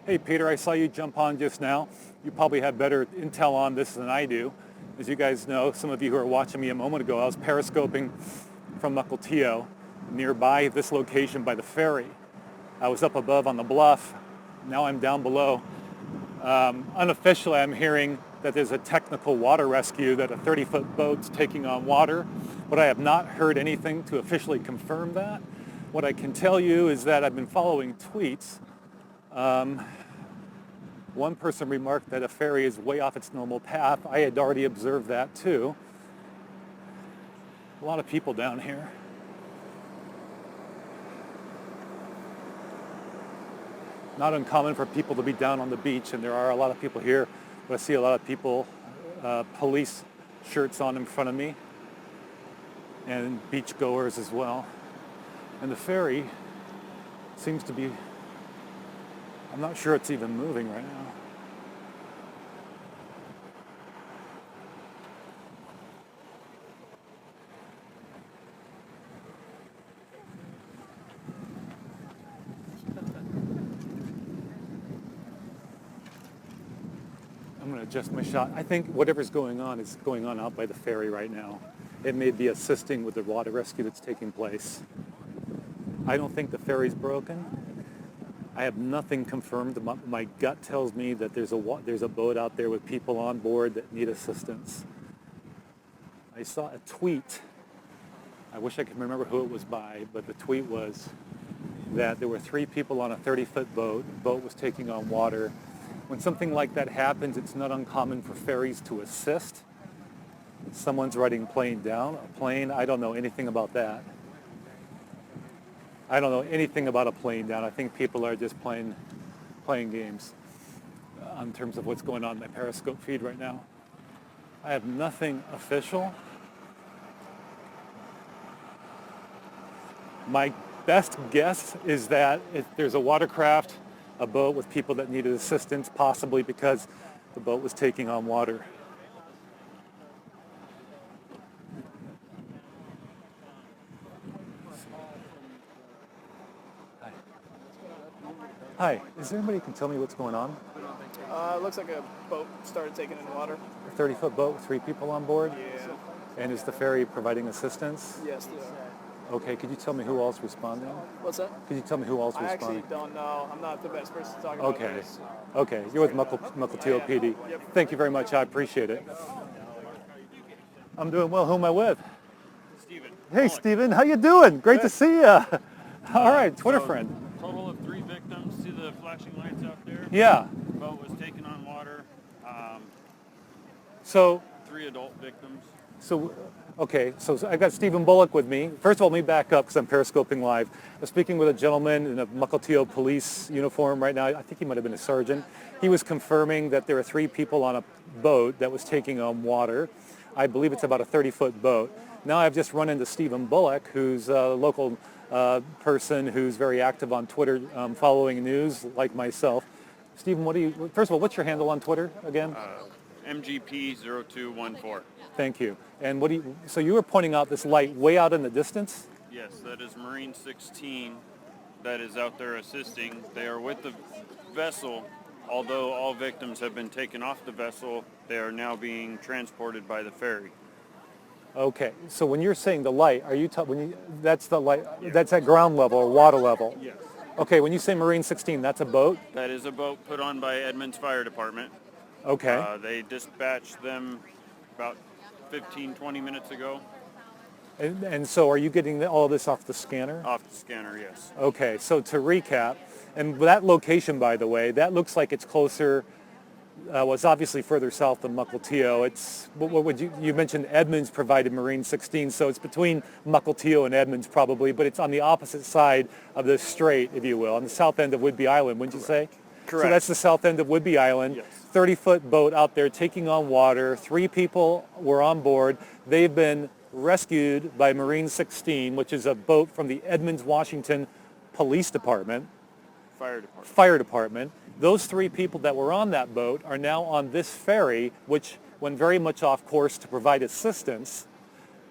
Hey Peter, I saw you jump on just now. You probably have better intel on this than I do. As you guys know, some of you who are watching me a moment ago, I was periscoping from Mukilteo nearby this location by the ferry. I was up above on the bluff. Now I'm down below. Unofficially, I'm hearing that there's a technical water rescue, that a 30-foot boat's taking on water, but I have not heard anything to officially confirm that. What I can tell you is that I've been following tweets. One person remarked that a ferry is way off its normal path. I had already observed that too. A lot of people down here. Not uncommon for people to be down on the beach, and there are a lot of people here, but I see a lot of people, police shirts on in front of me, and beach goers as well. And the ferry seems to be, I'm not sure it's even moving right now. I'm going to adjust my shot. I think whatever's going on is going on out by the ferry right now. It may be assisting with the water rescue that's taking place. I don't think the ferry's broken. I have nothing confirmed. My gut tells me that there's a boat out there with people on board that need assistance. I saw a tweet. I wish I could remember who it was by, but the tweet was that there were 3 people on a 30-foot boat. The boat was taking on water. When something like that happens, it's not uncommon for ferries to assist. Someone's writing plane down. A plane, I don't know anything about that. I don't know anything about a plane down. I think people are just playing games in terms of what's going on in my Periscope feed right now. I have nothing official. My best guess is that if there's a watercraft, a boat with people that needed assistance, possibly because the boat was taking on water. Hi, is there anybody who can tell me what's going on? It looks like a boat started taking in water. A 30-foot boat with 3 people on board? Yeah. And is the ferry providing assistance? Yes, they are. Okay, could you tell me who all's responding? What's that? Could you tell me who all's I responding? actually don't know. I'm not the best person to talk about Okay. this. Okay, you're with Mukilteo PD. Yep. Thank you very much. I appreciate it. I'm doing well. Who am I with? Steven. Hey, Steven. How you doing? Great to see you. All right, Twitter friend. Total of 3 victims. See the flashing lights out there? Yeah. The boat was taken on water. So 3 adult victims. Okay, so I got Stephen Bullock with me. First of all, let me back up because I'm periscoping live. I'm speaking with a gentleman in a Mukilteo police uniform right now. I think he might have been a sergeant. He was confirming that there were 3 people on a boat that was taking on water. I believe it's about a 30-foot boat. Now I've just run into Stephen Bullock, who's a local person who's very active on Twitter, following news like myself. Stephen, first of all, what's your handle on Twitter again? MGP0214. Thank you. And so you were pointing out this light way out in the distance? Yes, that is Marine 16 that is out there assisting. They are with the vessel. Although all victims have been taken off the vessel, they are now being transported by the ferry. Okay, so when you're saying the light, that's the light, that's at ground level or water level? Yes. Okay, when you say Marine 16, that's a boat? That is a boat put on by Edmonds Fire Department. Okay. They dispatched them about 15-20 minutes ago. And so are you getting all of this off the scanner? Off the scanner, yes. Okay, so to recap, and that location, by the way, that looks like it's closer, it's obviously further south than Mukilteo. It's, what would you mentioned Edmonds provided Marine 16, so it's between Mukilteo and Edmonds probably, but it's on the opposite side of the strait, if you will, on the south end of Whidbey Island, wouldn't you say? Correct. So that's the south end of Whidbey Island. Yes. 30-foot boat out there taking on water. 3 people were on board. They've been rescued by Marine 16, which is a boat from the Edmonds, Washington Police Department. Fire Department. Those 3 people that were on that boat are now on this ferry, which went very much off course to provide assistance.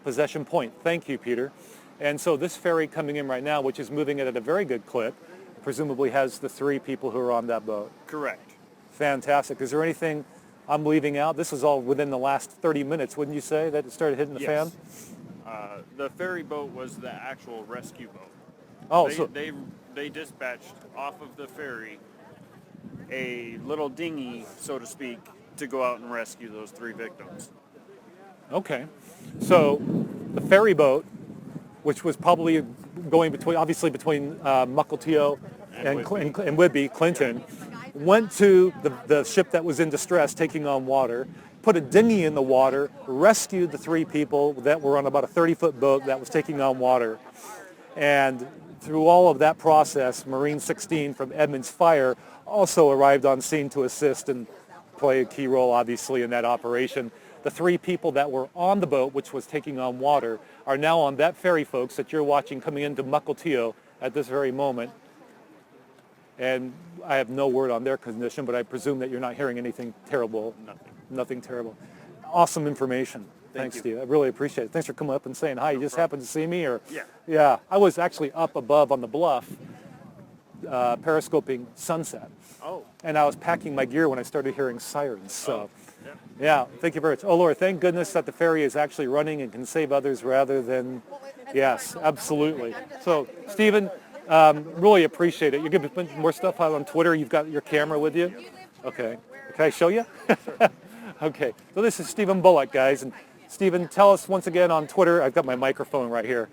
Possession Point. Thank you, Peter. And so this ferry coming in right now, which is moving at a very good clip, presumably has the 3 people who are on that boat. Correct. Fantastic. Is there anything I'm leaving out? This was all within the last 30 minutes, wouldn't you say, that it started hitting the fan? The ferry boat was the actual rescue boat. Oh, They dispatched off of the ferry a little dinghy, so to speak, to go out and rescue those 3 victims. okay. So the ferry boat, which was probably going between Mukilteo and Whidbey, Clinton, went to the ship that was in distress taking on water, put a dinghy in the water, rescued the 3 people that were on about a 30-foot boat that was taking on water. And through all of that process, Marine 16 from Edmunds Fire also arrived on scene to assist and play a key role, obviously, in that operation. The 3 people that were on the boat, which was taking on water, are now on that ferry, folks, that you're watching coming into Mukilteo at this very moment. And I have no word on their condition, but I presume that you're not hearing anything terrible. Nothing terrible. Awesome information. Thanks, Steve. I really appreciate it. Thanks for coming up and saying hi. You just happened to see me, or? Yeah. Yeah. I was actually up above on the bluff, periscoping sunset. Oh. And I was packing my gear when I started hearing sirens. So, yeah. Thank you very much. Oh, Lord, thank goodness that the ferry is actually running and can save others rather than, yes, absolutely. So, Stephen, really appreciate it. You're giving more stuff out on Twitter. You've got your camera with you? Okay. Can I show you? Okay. So this is Stephen Bullock, guys. And Stephen, tell us once again on Twitter. I've got my microphone right here.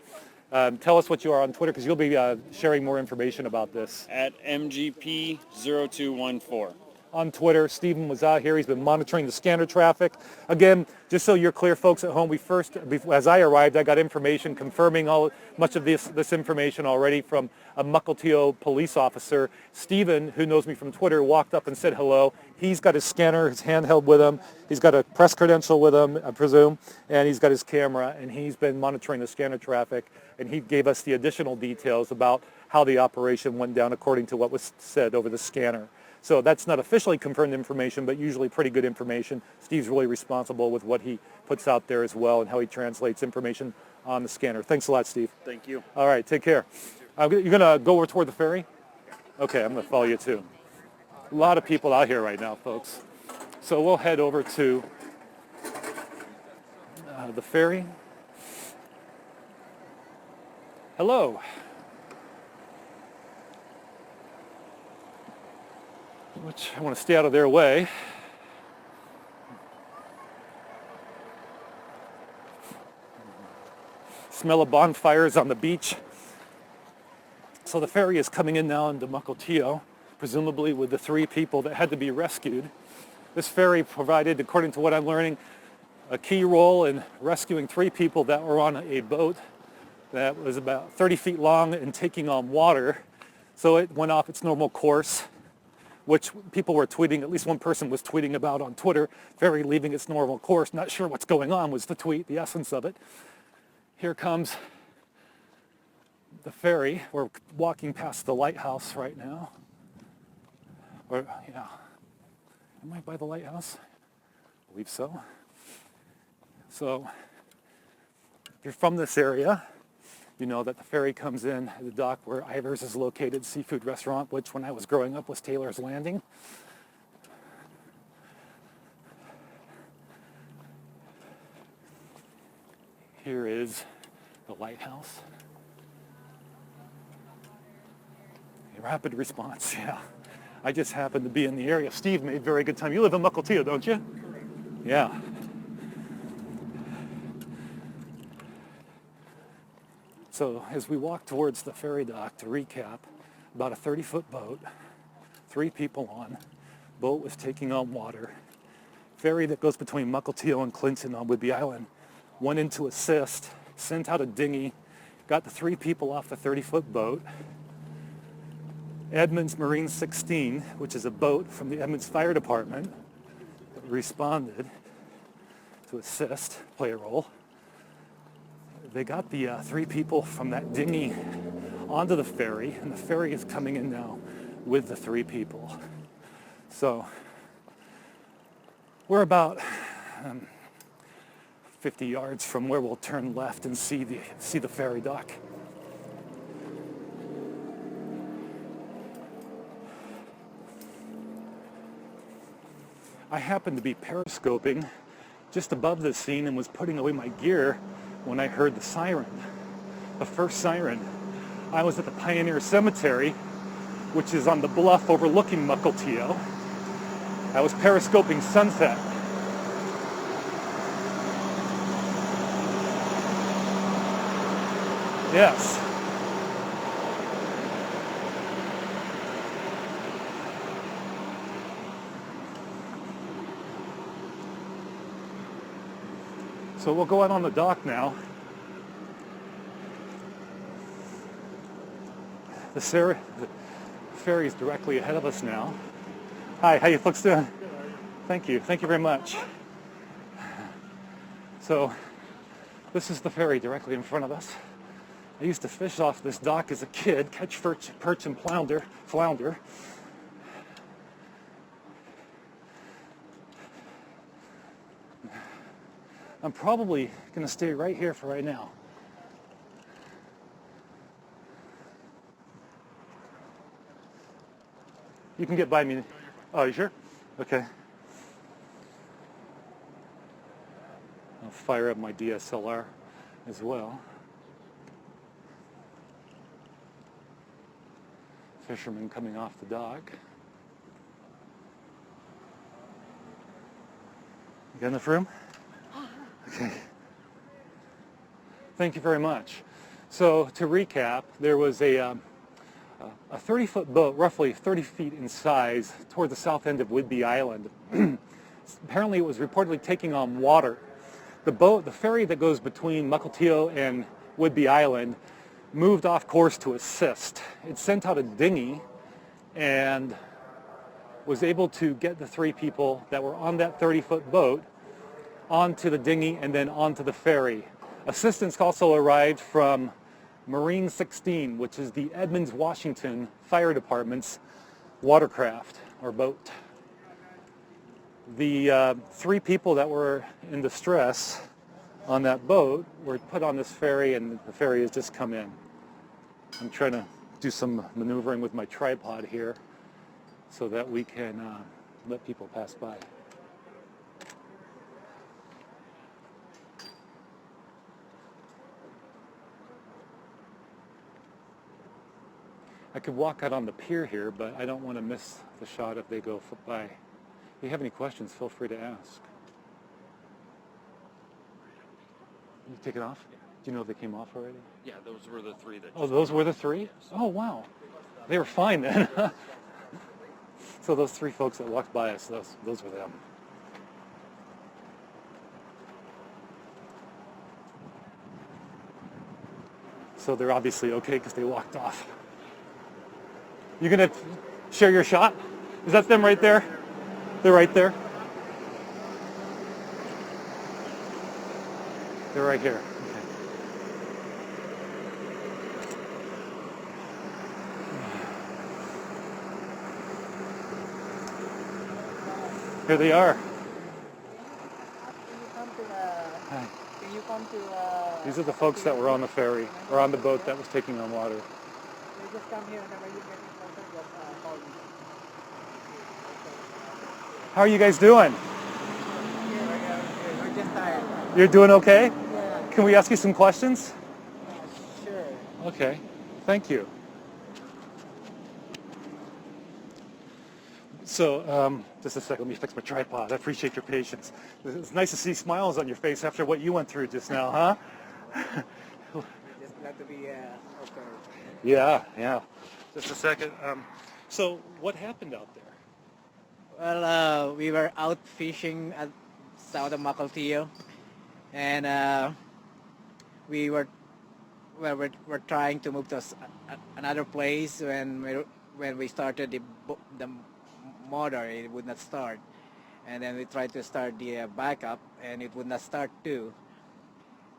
Tell us what you are on Twitter, because you'll be sharing more information about this. At MGP0214. On Twitter, Stephen was out here. He's been monitoring the scanner traffic. Again, just so you're clear, folks at home, as I arrived, I got information confirming much of this information already from a Mukilteo police officer. Stephen, who knows me from Twitter, walked up and said hello. He's got his scanner, his handheld with him. He's got a press credential with him, I presume, and he's got his camera, and he's been monitoring the scanner traffic, and he gave us the additional details about how the operation went down according to what was said over the scanner. So that's not officially confirmed information, but usually pretty good information. Steve's really responsible with what he puts out there as well and how he translates information on the scanner. Thanks a lot, Steve. Thank you. All right, take care. You're going to go over toward the ferry? Okay, I'm going to follow you too. A lot of people out here right now, folks. So we'll head over to the ferry. Hello. Which I want to stay out of their way. Smell of bonfires on the beach. So the ferry is coming in now into Mukilteo, presumably with the 3 people that had to be rescued. This ferry provided, according to what I'm learning, a key role in rescuing 3 people that were on a boat that was about 30 feet long and taking on water. So it went off its normal course, which people were tweeting, at least one person was tweeting about on Twitter, ferry leaving its normal course. Not sure what's going on was the tweet, the essence of it. Here comes the ferry. We're walking past the lighthouse right now. Am I by the lighthouse? I believe so. So, if you're from this area, you know that the ferry comes in at the dock where Ivers is located, seafood restaurant, which when I was growing up was Taylor's Landing. Here is the lighthouse. A rapid response, yeah. I just happened to be in the area. Steve made very good time. You live in Mukilteo, don't you? Yeah. So as we walk towards the ferry dock, to recap, about a 30-foot boat, 3 people on. Boat was taking on water. Ferry that goes between Mukilteo and Clinton on Whidbey Island went in to assist, sent out a dinghy, got the 3 people off the 30-foot boat. Edmunds Marine 16, which is a boat from the Edmunds Fire Department, responded to assist, play a role. They got the 3 people from that dinghy onto the ferry, and the ferry is coming in now with the 3 people. So we're about 50 yards from where we'll turn left and see the ferry dock. I happened to be periscoping just above the scene and was putting away my gear when I heard the siren, the first siren. I was at the Pioneer Cemetery, which is on the bluff overlooking Mukilteo. I was periscoping sunset. Yes. So we'll go out on the dock now. The ferry is directly ahead of us now. Hi, how you folks doing? Thank you very much. So this is the ferry directly in front of us. I used to fish off this dock as a kid, catch perch and flounder. I'm probably going to stay right here for right now. You can get by me. Oh, you sure? Okay. I'll fire up my DSLR as well. Fishermen coming off the dock. You got enough room? Okay. Thank you very much. So to recap, there was a 30-foot boat, roughly 30 feet in size, toward the south end of Whidbey Island. Apparently it was reportedly taking on water. The ferry that goes between Mukilteo and Whidbey Island moved off course to assist. It sent out a dinghy and was able to get the 3 people that were on that 30-foot boat onto the dinghy and then onto the ferry. Assistance also arrived from Marine 16, which is the Edmonds, Washington Fire Department's watercraft or boat. The 3 people that were in distress on that boat were put on this ferry, and the ferry has just come in. I'm trying to do some maneuvering with my tripod here so that we can let people pass by. I could walk out on the pier here, but I don't want to miss the shot if they go by. If you have any questions, feel free to ask. You take it off? Do you know if they came off already? Yeah, those were the 3 that... Oh, those were the 3? Yes. Oh, wow. They were fine then. So those 3 folks that walked by us, those were them. So they're obviously okay because they walked off. You gonna share your shot? Is that them right there? They're right there. They're right here. Okay. Here they are. Hi. These are the folks that were on the ferry, or on the boat that was taking on water. Just come here whenever you get call me. How are you guys doing? We're just tired. You're doing okay? Yeah. Can we ask you some questions? Sure. Okay, thank you. So, just a second, let me fix my tripod. I appreciate your patience. It's nice to see smiles on your face after what you went through just now, huh? Just glad to be okay. Yeah. Just a second. So, what happened out there? Well, we were out fishing at south of Mukilteo, and we're trying to move to another place. When we started the motor, it would not start, and then we tried to start the backup, and it would not start too.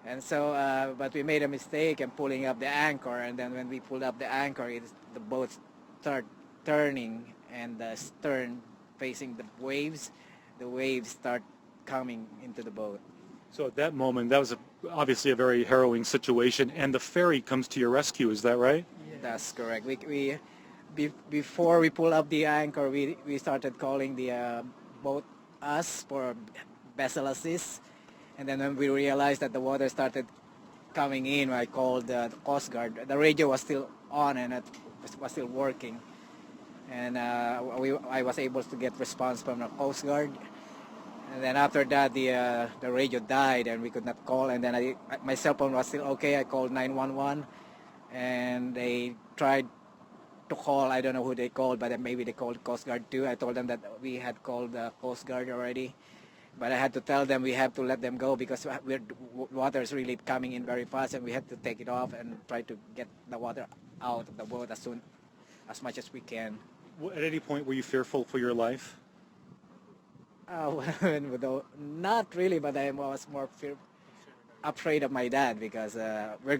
And so, but we made a mistake in pulling up the anchor, and then when we pulled up the anchor, the boat started turning, and the stern facing the waves start coming into the boat. So at that moment, that was obviously a very harrowing situation, and the ferry comes to your rescue, is that right? That's correct. Before we pull up the anchor, we started calling the boat us for vessel assist. And then when we realized that the water started coming in, I called the Coast Guard. The radio was still on and it was still working. And I was able to get response from the Coast Guard. And then after that, the radio died and we could not call. And then my cell phone was still okay. I called 911 and they tried to call. I don't know who they called, but then maybe they called Coast Guard too. I told them that we had called the Coast Guard already. But I had to tell them we have to let them go because water is really coming in very fast and we had to take it off and try to get the water out of the boat as much as we can. At any point were you fearful for your life? Well, not really, but I was more afraid of my dad because we're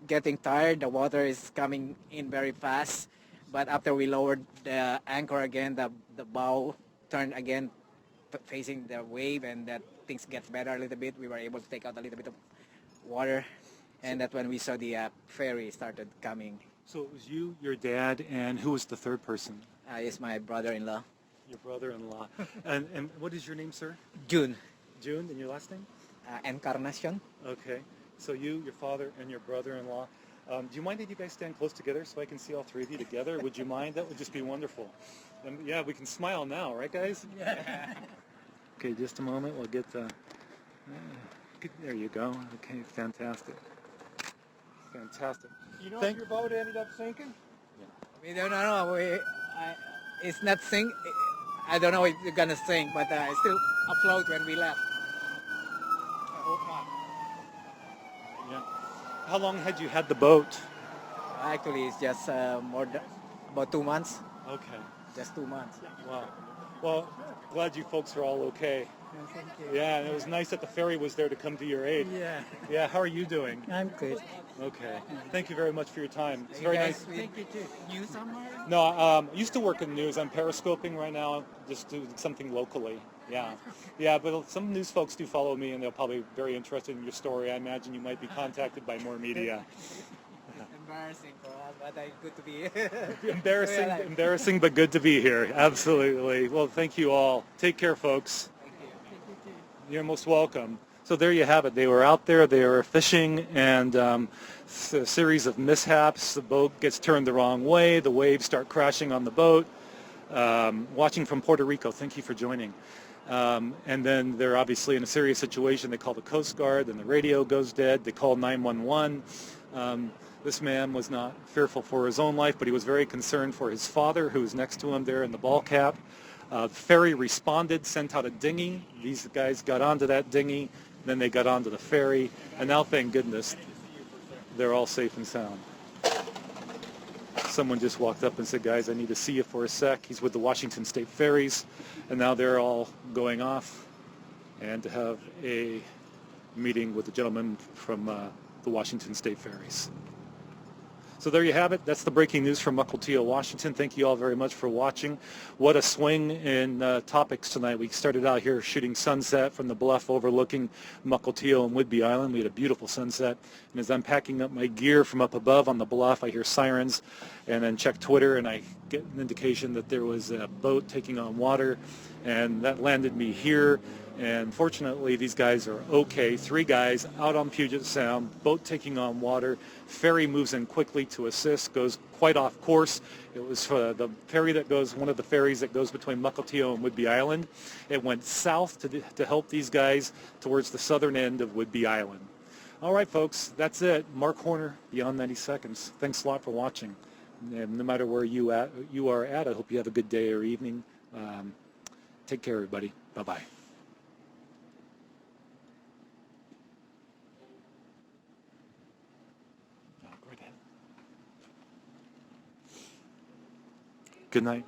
getting tired. The water is coming in very fast. But after we lowered the anchor again, the bow turned again facing the wave, and that things get better a little bit. We were able to take out a little bit of water, and that's when we saw the ferry started coming. So it was you, your dad, and who was the third person? It's my brother-in-law. Your brother-in-law. And what is your name, sir? June. June, and your last name? Encarnacion. Okay. So you, your father, and your brother-in-law. Do you mind that you guys stand close together so I can see all three of you together? Would you mind? That would just be wonderful. Yeah, we can smile now, right, guys? Yeah. Okay, just a moment. We'll get the... there you go. Okay, fantastic. Fantastic. You know if your boat ended up sinking? We don't know. It's not sink. I don't know if it's gonna sink, but it's still afloat when we left. I hope not. Yeah. How long had you had the boat? Actually, it's just about 2 months. Okay. Just 2 months. Wow. Well, glad you folks are all okay. Thank you. Yeah, and it was nice that the ferry was there to come to your aid. Yeah. Yeah, how are you doing? I'm good. Okay. Thank you very much for your time. It's very nice. Thank you too. You somewhere? No, I used to work in the news. I'm periscoping right now, just doing something locally. Yeah. Yeah, but some news folks do follow me, and they're probably very interested in your story. I imagine you might be contacted by more media. Embarrassing for us, but good to be Embarrassing, Well, embarrassing, but good to be here. Absolutely. Well, thank you all. Take care, folks. Thank you. You're most welcome. So there you have it. They were out there, they were fishing, and a series of mishaps. The boat gets turned the wrong way. The waves start crashing on the boat. Watching from Puerto Rico. Thank you for joining. And then they're obviously in a serious situation. They call the Coast Guard, and the radio goes dead. They call 911. This man was not fearful for his own life, but he was very concerned for his father, who was next to him there in the ball cap. The ferry responded, sent out a dinghy. These guys got onto that dinghy, then they got onto the ferry, and now, thank goodness, they're all safe and sound. Someone just walked up and said, guys, I need to see you for a sec. He's with the Washington State Ferries, and now they're all going off and to have a meeting with the gentleman from the Washington State Ferries. So there you have it. That's the breaking news from Mukilteo, Washington. Thank you all very much for watching. What a swing in topics tonight. We started out here shooting sunset from the bluff overlooking Mukilteo and Whidbey Island. We had a beautiful sunset. And as I'm packing up my gear from up above on the bluff, I hear sirens and then check Twitter, and I get an indication that there was a boat taking on water, and that landed me here. And fortunately, these guys are okay. 3 guys out on Puget Sound, boat taking on water. Ferry moves in quickly to assist, goes quite off course. It was the ferry that goes, one of the ferries that goes between Mukilteo and Whidbey Island. It went south to help these guys towards the southern end of Whidbey Island. All right, folks, that's it. Mark Horner, Beyond 90 Seconds. Thanks a lot for watching. And no matter where you are at, I hope you have a good day or evening. Take care, everybody. Bye-bye. Good night.